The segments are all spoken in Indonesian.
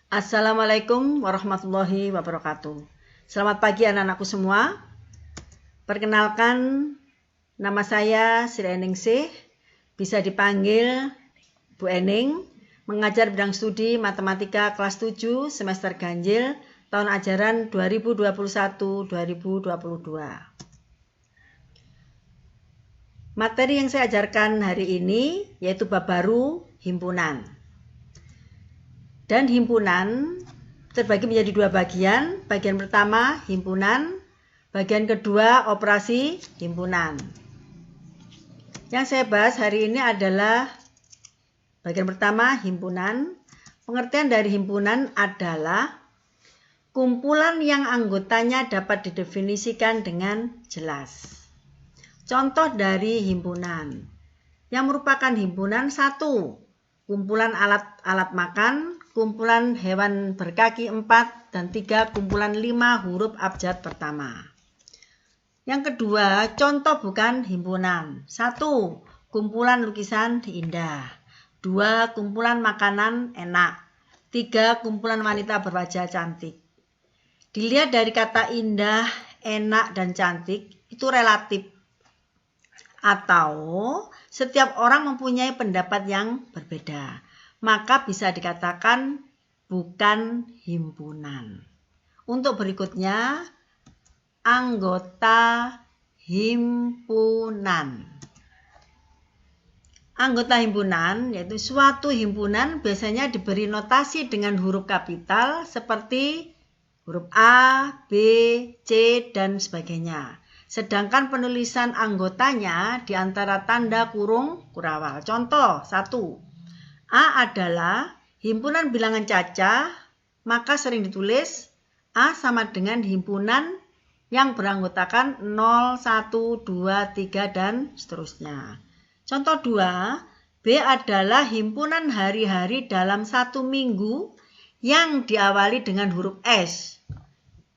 Assalamualaikum warahmatullahi wabarakatuh. Selamat pagi anak-anakku semua. Perkenalkan, nama saya Sri Eningsih, bisa dipanggil Bu Ening, mengajar bidang studi matematika kelas 7 semester ganjil tahun ajaran 2021-2022. Materi yang saya ajarkan hari ini yaitu bab baru himpunan. Dan himpunan terbagi menjadi dua bagian. Bagian pertama himpunan, bagian kedua operasi himpunan. Yang saya bahas hari ini adalah bagian pertama himpunan. Pengertian dari himpunan adalah kumpulan yang anggotanya dapat didefinisikan dengan jelas. Contoh dari himpunan yang merupakan himpunan: 1. Kumpulan alat-alat makan, kumpulan hewan berkaki 4, dan 3. Kumpulan 5 huruf abjad pertama. Yang kedua, contoh bukan himpunan: 1. Kumpulan lukisan indah, 2. Kumpulan makanan enak, 3. Kumpulan wanita berwajah cantik. Dilihat dari kata indah, enak, dan cantik itu relatif, atau setiap orang mempunyai pendapat yang berbeda, maka bisa dikatakan bukan himpunan. Untuk berikutnya, anggota himpunan. Anggota himpunan yaitu suatu himpunan biasanya diberi notasi dengan huruf kapital seperti huruf A, B, C, dan sebagainya. Sedangkan penulisan anggotanya di antara tanda kurung kurawal. Contoh 1. A adalah himpunan bilangan cacah, maka sering ditulis A sama dengan himpunan yang beranggotakan 0, 1, 2, 3, dan seterusnya. Contoh 2. B adalah himpunan hari-hari dalam satu minggu yang diawali dengan huruf S.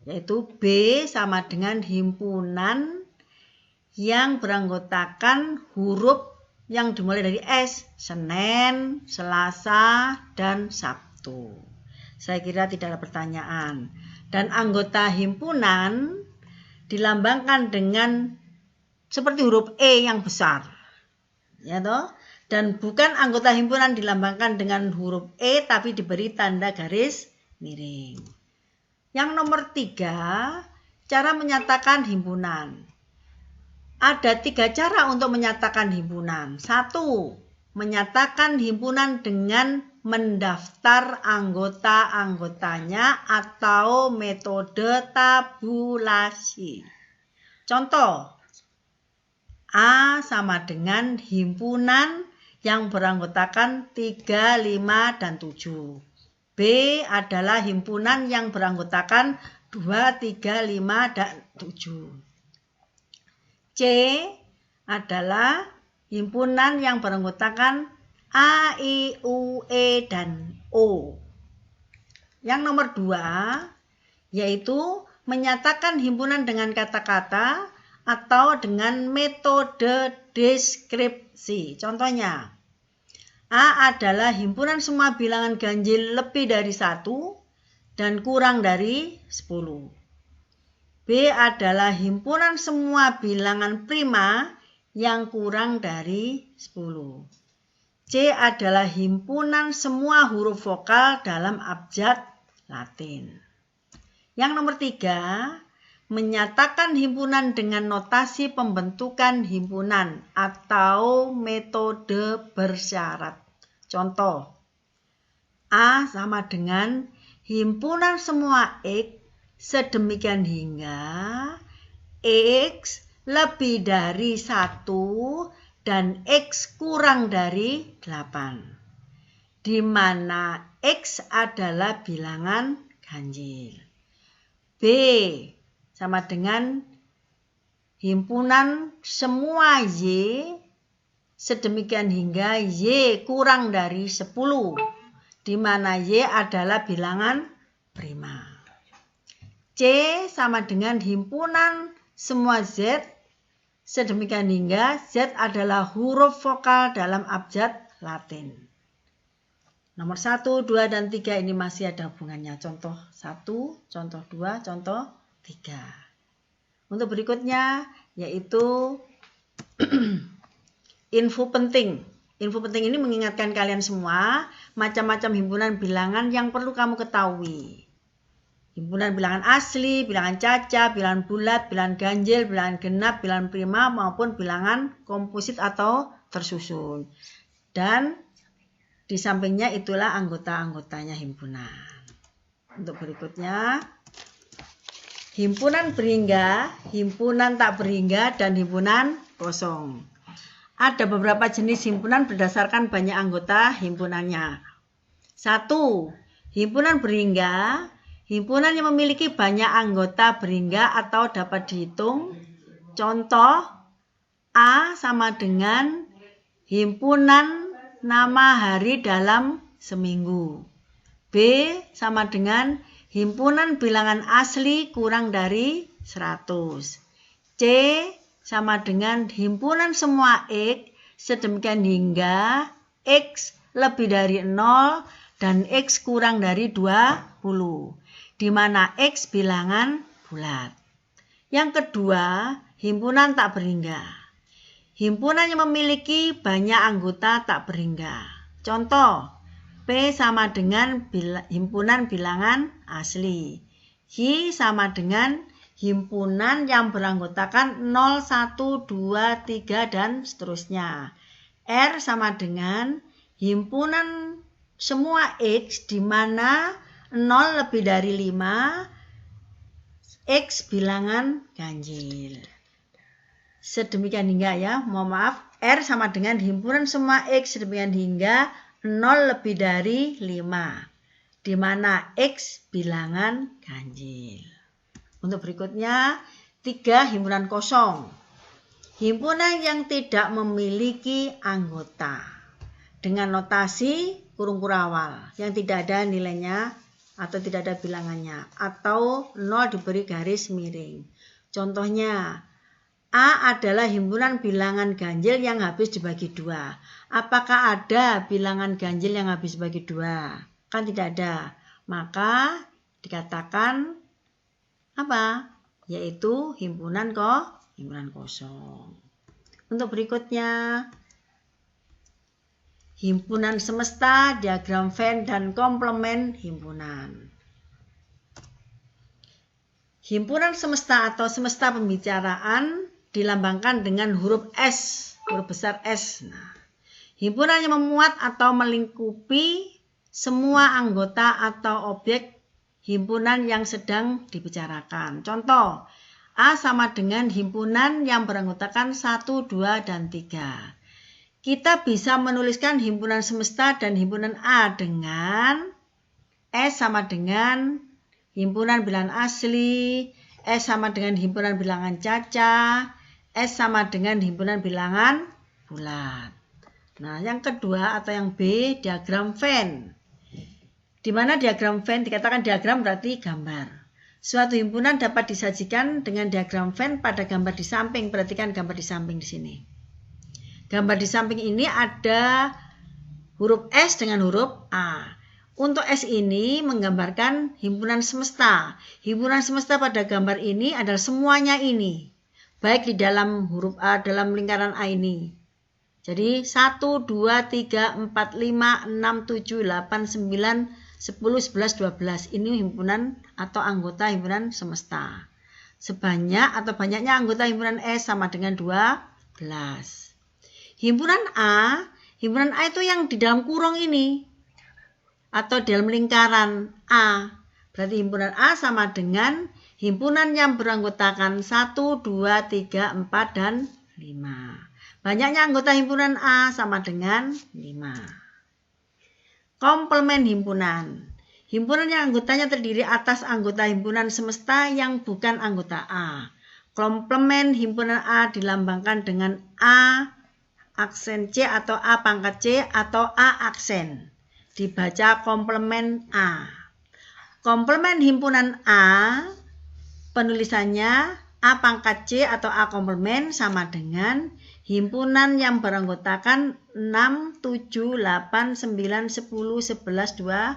Yaitu B sama dengan himpunan yang beranggotakan huruf yang dimulai dari S: Senin, Selasa, dan Sabtu. Saya kira tidak ada pertanyaan. Dan anggota himpunan dilambangkan dengan seperti huruf E yang besar, ya toh? Dan bukan anggota himpunan dilambangkan dengan huruf E tapi diberi tanda garis miring. Yang nomor 3, cara menyatakan himpunan. Ada 3 cara untuk menyatakan himpunan. 1. Menyatakan himpunan dengan mendaftar anggota-anggotanya atau metode tabulasi. Contoh, A sama dengan himpunan yang beranggotakan 3, 5, dan 7. B adalah himpunan yang beranggotakan 2, 3, 5, dan 7. C adalah himpunan yang beranggotakan A, I, U, E, dan O. Yang nomor 2 yaitu menyatakan himpunan dengan kata-kata atau dengan metode deskripsi. Contohnya, A adalah himpunan semua bilangan ganjil lebih dari 1 dan kurang dari 10. B adalah himpunan semua bilangan prima yang kurang dari 10. C adalah himpunan semua huruf vokal dalam abjad Latin. Yang nomor 3, menyatakan himpunan dengan notasi pembentukan himpunan atau metode bersyarat. Contoh, A sama dengan himpunan semua X sedemikian hingga X lebih dari 1 dan X kurang dari 8, di mana X adalah bilangan ganjil. B sama dengan himpunan semua Y sedemikian hingga Y kurang dari 10, di mana Y adalah bilangan prima. C sama dengan himpunan semua Z sedemikian hingga Z adalah huruf vokal dalam abjad Latin. Nomor 1, 2, dan 3 ini masih ada hubungannya. Contoh 1, contoh 2, contoh 3. Untuk berikutnya yaitu info penting. Info penting ini mengingatkan kalian semua macam-macam himpunan bilangan yang perlu kamu ketahui. Himpunan bilangan asli, bilangan caca, bilangan bulat, bilangan ganjil, bilangan genap, bilangan prima maupun bilangan komposit atau tersusun. Dan di sampingnya itulah anggota-anggotanya himpunan. Untuk berikutnya, himpunan berhingga, himpunan tak berhingga, dan himpunan kosong. Ada beberapa jenis himpunan berdasarkan banyak anggota himpunannya. 1. Himpunan berhingga, himpunan yang memiliki banyak anggota berhingga atau dapat dihitung. Contoh, A sama dengan himpunan nama hari dalam seminggu. B sama dengan himpunan bilangan asli kurang dari 100. C sama dengan himpunan semua X sedemikian hingga X lebih dari 0 dan X kurang dari 20, di mana X bilangan bulat. Yang kedua, himpunan tak berhingga. Himpunan yang memiliki banyak anggota tak berhingga. Contoh, P sama dengan himpunan bilangan asli. H sama dengan himpunan yang beranggotakan 0, 1, 2, 3, dan seterusnya. R sama dengan himpunan semua X di mana 0 lebih dari 5, X bilangan ganjil. Sedemikian hingga ya, mohon maaf, R sama dengan himpunan semua X sedemikian hingga 0 lebih dari 5, di mana X bilangan ganjil. Untuk berikutnya, 3. Himpunan kosong. Himpunan yang tidak memiliki anggota dengan notasi kurung kurawal yang tidak ada nilainya atau tidak ada bilangannya atau 0 diberi garis miring. Contohnya, A adalah himpunan bilangan ganjil yang habis dibagi 2. Apakah ada bilangan ganjil yang habis dibagi 2? Kan tidak ada. Maka dikatakan apa? Yaitu himpunan kosong. Untuk berikutnya, himpunan semesta, diagram Venn, dan komplement himpunan. Himpunan semesta atau semesta pembicaraan dilambangkan dengan huruf S, huruf besar S. Nah, himpunan yang memuat atau melingkupi semua anggota atau objek himpunan yang sedang dibicarakan. Contoh, A sama dengan himpunan yang beranggotakan 1, 2, dan 3. Kita bisa menuliskan himpunan semesta dan himpunan A dengan S sama dengan himpunan bilangan asli, S sama dengan himpunan bilangan caca, S sama dengan himpunan bilangan bulat. Nah, yang kedua atau yang B, diagram Venn. Di mana diagram Venn dikatakan diagram berarti gambar. Suatu himpunan dapat disajikan dengan diagram Venn pada gambar di samping. Perhatikan gambar di samping di sini. Gambar di samping ini ada huruf S dengan huruf A. Untuk S ini menggambarkan himpunan semesta. Himpunan semesta pada gambar ini adalah semuanya ini. Baik di dalam huruf A, dalam lingkaran A ini. Jadi 1, 2, 3, 4, 5, 6, 7, 8, 9, 10, 11, 12. Ini himpunan atau anggota himpunan semesta. Sebanyak atau banyaknya anggota himpunan S sama dengan 12. Himpunan A itu yang di dalam kurung ini. Atau dalam lingkaran A. Berarti himpunan A sama dengan himpunan yang beranggotakan 1, 2, 3, 4, dan 5. Banyaknya anggota himpunan A sama dengan 5. Komplement himpunan. Himpunan yang anggotanya terdiri atas anggota himpunan semesta yang bukan anggota A. Komplement himpunan A dilambangkan dengan A aksen C atau A pangkat C atau A aksen. Dibaca komplement A. Komplement himpunan A, penulisannya A pangkat C atau A komplement sama dengan Himpunan yang beranggotakan 6, 7, 8, 9, 10, 11, 12.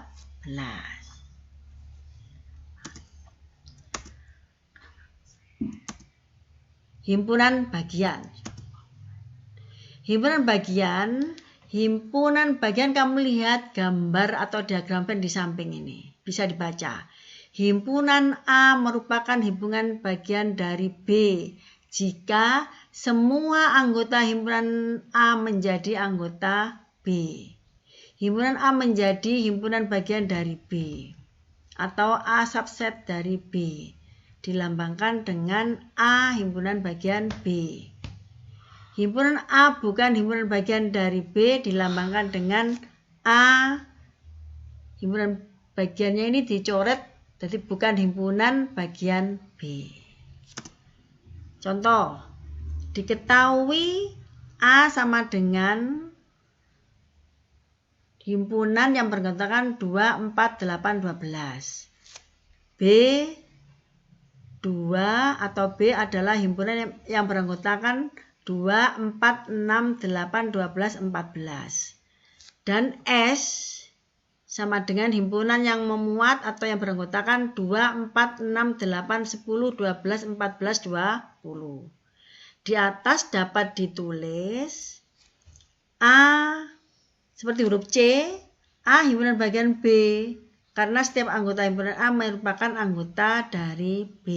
Himpunan bagian. Himpunan bagian kamu lihat gambar atau diagram Venn di samping ini. Bisa dibaca. Himpunan A merupakan himpunan bagian dari B jika semua anggota himpunan A menjadi anggota B. Himpunan A menjadi himpunan bagian dari B atau A subset dari B. Dilambangkan dengan A himpunan bagian B. Himpunan A bukan himpunan bagian dari B, dilambangkan dengan A himpunan bagiannya ini dicoret, jadi bukan himpunan bagian B. Contoh, diketahui A sama dengan himpunan yang beranggotakan 2, 4, 8, 12. B 2 atau B adalah himpunan yang beranggotakan 2, 4, 6, 8, 12, 14. Dan S sama dengan himpunan yang memuat atau yang beranggotakan 2, 4, 6, 8, 10, 12, 14, 20. Di atas dapat ditulis A seperti huruf C, A himpunan bagian B, karena setiap anggota himpunan A merupakan anggota dari B.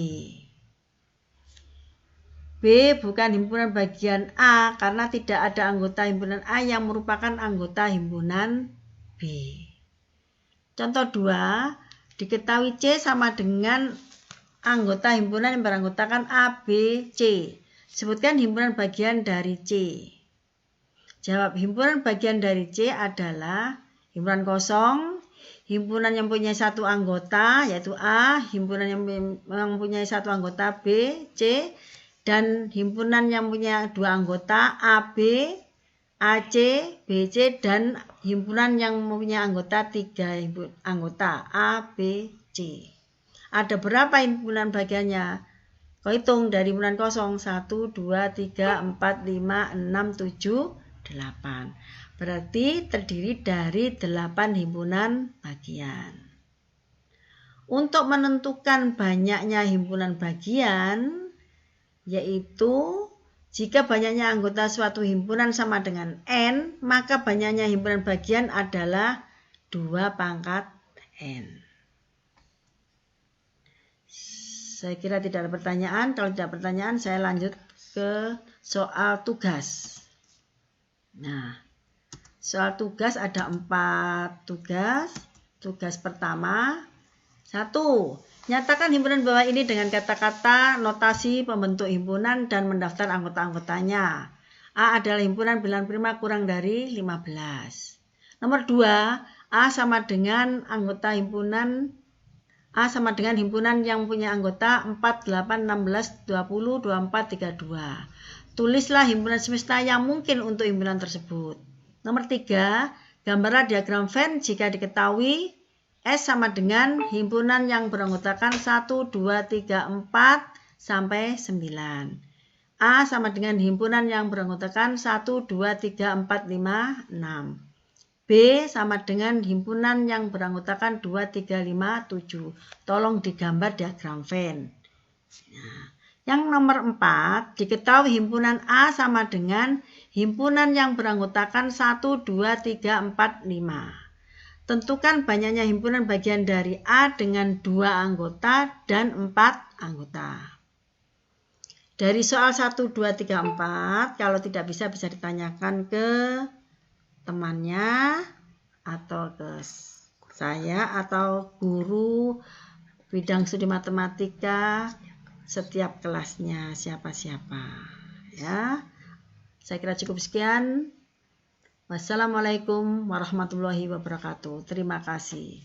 B bukan himpunan bagian A karena tidak ada anggota himpunan A yang merupakan anggota himpunan B. Contoh 2, diketahui C sama dengan anggota himpunan yang beranggotakan A, B, C. Sebutkan himpunan bagian dari C. Jawab, himpunan bagian dari C adalah himpunan kosong, himpunan yang mempunyai satu anggota yaitu A, himpunan yang mempunyai satu anggota B, C, dan himpunan yang punya dua anggota AB, AC, BC, dan himpunan yang mempunyai anggota 3 anggota A, B, C. Ada berapa himpunan bagiannya? Kau hitung dari himpunan kosong 1, 2, 3, 4, 5, 6, 7, 8. Berarti terdiri dari 8 himpunan bagian. Untuk menentukan banyaknya himpunan bagian, yaitu jika banyaknya anggota suatu himpunan sama dengan N, maka banyaknya himpunan bagian adalah 2 pangkat N. Saya kira tidak ada pertanyaan. Kalau tidak ada pertanyaan, saya lanjut ke soal tugas. Nah, soal tugas ada 4 tugas. Tugas pertama, 1. Nyatakan himpunan bawah ini dengan kata-kata notasi pembentuk himpunan dan mendaftar anggota-anggotanya. A adalah himpunan bilangan prima kurang dari 15. Nomor 2, A sama dengan himpunan yang punya anggota 4, 8, 16, 20, 24, 32. Tulislah himpunan semesta yang mungkin untuk himpunan tersebut. Nomor 3, gambarlah diagram Venn jika diketahui S sama dengan himpunan yang beranggotakan 1, 2, 3, 4, sampai 9. A sama dengan himpunan yang beranggotakan 1, 2, 3, 4, 5, 6. B sama dengan himpunan yang beranggotakan 2, 3, 5, 7. Tolong digambar diagram Venn. Nah, yang nomor 4, diketahui himpunan A sama dengan himpunan yang beranggotakan 1, 2, 3, 4, 5. Tentukan banyaknya himpunan bagian dari A dengan 2 anggota dan 4 anggota. Dari soal 1, 2, 3, 4, kalau tidak bisa ditanyakan ke temannya atau ke saya atau guru bidang studi matematika setiap kelasnya siapa-siapa. Ya, saya kira cukup sekian. Wassalamualaikum warahmatullahi wabarakatuh. Terima kasih.